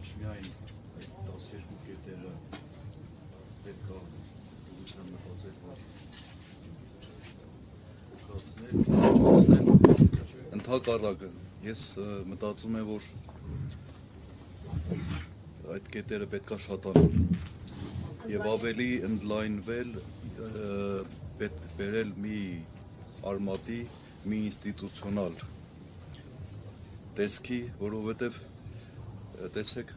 ոչ միայն այդ 12 կետերը պետք է դուրսան մտածել, փոխացնել, ընդհակառակը ես մտածում եմ, որ այդ կետերը պետք է շատանալ եւ ավելի ընդլայնվել, բերել մի արմատի, մի ինստիտուցիոնալ տեսքի, որովհետև տեսեք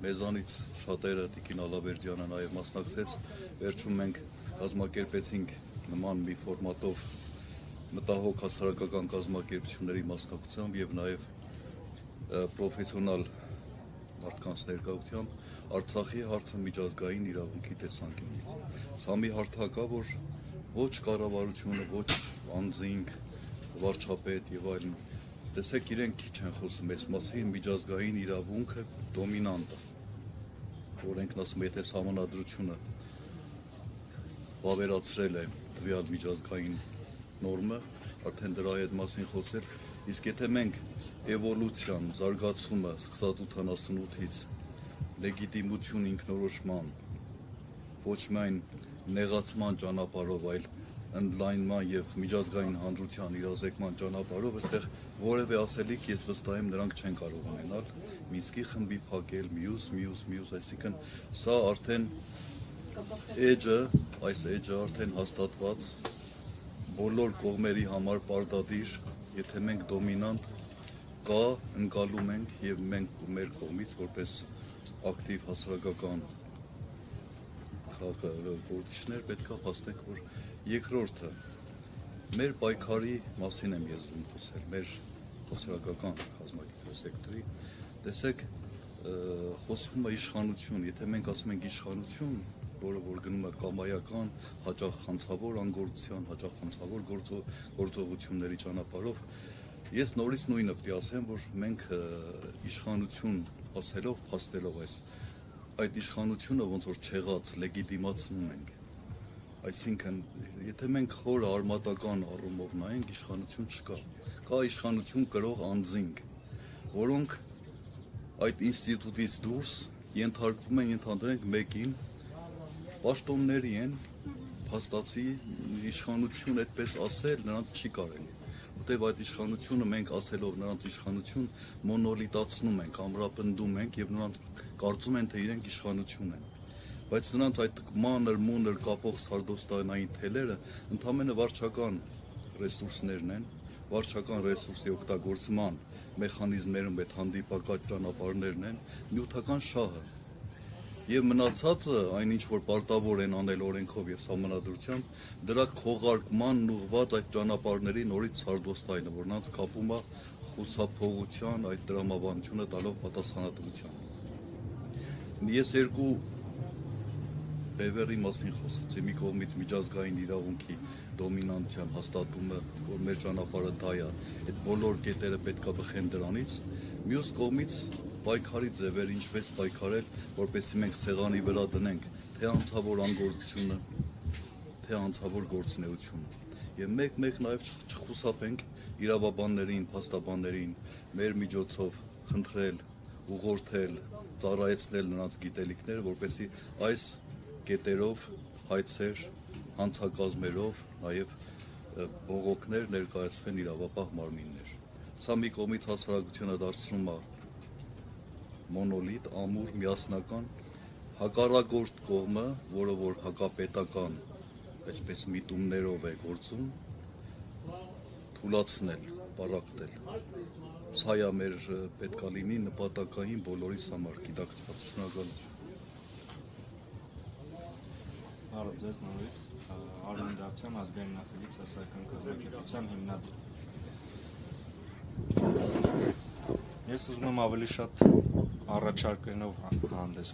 մեզանից շատերը Տիկին Ալավերդյանը նաև մասնակցեց, վերջում մենք կազմակերպեցինք նման մի ֆորմատով մտահոգ հասարակական կազմակերպությունների մասնակցությամբ եւ նաև պրոֆեսիոնալ մարդկանց ներկայությամբ Արցախի հարցը միջազգային իրավունքի տեսանկյունից։ Սա մի հարթակ է, որ ոչ կառավարությունը, ոչ անձինք, վարչապետ եւ այլն, տեսեք իրենք քիչ են խոսում այս մասին, միջազգային իրավունքը դոմինանտ է։ Օրենքն ասում է, եթե համանդրությունը վավերացրել է տվյալ միջազգային նորմը, արդեն դրա այդ մասին խոսել, իսկ եթե մենք էվոլյուցիան, զարգացումը սկսած 88-ից լեգիտիմություն ինքնորոշման, ոչ միայն նեղացման ճանապարհով, այլ ընդլայնման եւ միջազգային հանրության իրազեկման ճանապարհով, այստեղ որևէ ասելիք ես վստահ եմ նրանք չեն կարող ունենալ, Մինսկի խմբի փակել, մյուս, այսինքն սա արդեն էջը, այս էջը արդեն հաստատված բոլոր կողմերի համար պարտադիր, եթե մենք դոմինանտ կա, ընկալում ենք եւ մենք մեր կողմից որպես ակտիվ հասարակական գործիչներ պետք է փաստենք, որ երկրորդը մեր պայքարի մասին եմ ես ուզում խոսել, մեր հասարակական կազմակերպության սեկտորի, տեսեք, խոսվում է իշխանություն, եթե մենք ասում ենք իշխանություն, որը որ գնում է կամայական, հաճախ խանցավոր անգործության, հաճախ խանցավոր գործողությունների ճանապարհով, ես նորից նույնը պետք է ասեմ, որ մենք իշխանություն ասելով, փաստելով այդ իշխանությունը ոնց որ չեղած լեգիտիմացնում ենք։ Այսինքն, եթե մենք խորը արմատական առումով նայենք, իշխանություն չկա։ Կա իշխանություն կրող անձինք, որոնք այդ ինստիտուտից դուրս ենթարկվում են, ենթադրենք մեկին, պաշտոնների են, փաստացի իշխանություն այդպես ասել նրանց չի կարելի։ Որտեւ այդ իշխանությունը մենք ասելով նրանց իշխանություն մոնոլիտացնում ենք, ամրապնդում ենք եւ նրանց կարծում են, թե իրենք իշխանություն են։ Բայց նրանց այդ մանր կապող սարդոստանային թելերը ընդամենը վարչական ռեսուրսներն են, վարչական ռեսուրսի օգտագործման մեխանիզմներում այդ հանդիպակաց ճանապարհներն են, նյութական շահը։ Եվ մնացածը, այնինչ որ պարտավոր են անել օրենքով եւ սահմանադրությամբ, դրա քողարկման ուղղված այդ ճանապարհների նորից սարդոստայնը, որ նրանց կապում է խուսափողության այդ դրամաբանությունը տալով պատասխանատվության։ Ես երկու բևեռի մասին խոսեցի, մի կողմից միջազգային իրավունքի դոմինանտության հաստատումը, որ մեր ճանապարհը դա է, այդ բոլոր կետերը պետք է բխեն դրանից, մյուս կողմից պայքարի ձևեր, ինչպես պայքարել, որպեսզի մենք սեղանի վրա դնենք թե անձավոր անգործությունը, թե անձավոր գործունեությունը։ Եվ մեկ նաև չխուսափենք իրավաբաններին, փաստաբաններին մեր միջոցով խնդրել, ուղղորդել, ծառայեցնել նրանց գիտելիքները, որպեսզի այս կետերով հայցեր, հանցակազմերով, նաև բողոքներ ներկայացվեն իրավապահ մարմիններ։ Սա մի կողմից հասարակությունը դարձնում է մոնոլիտ, ամուր, միասնական, հակառակորդ կողմը, որը որ հակապետական, այսպես միտումներով է գործում, թուլացնել, պառակտել։ Սա է մեր պետքա լինի նպատակային բոլորիս համար, գիտակցված, շնորհակալություն։ Բարև ձեզ նորից, Արմեն Դավթյան, ազգային նախագիծ հասարակական կազմակերպության հիմնադիր։ Ես ուզում եմ ավելի շատ առաջարկներով հանդես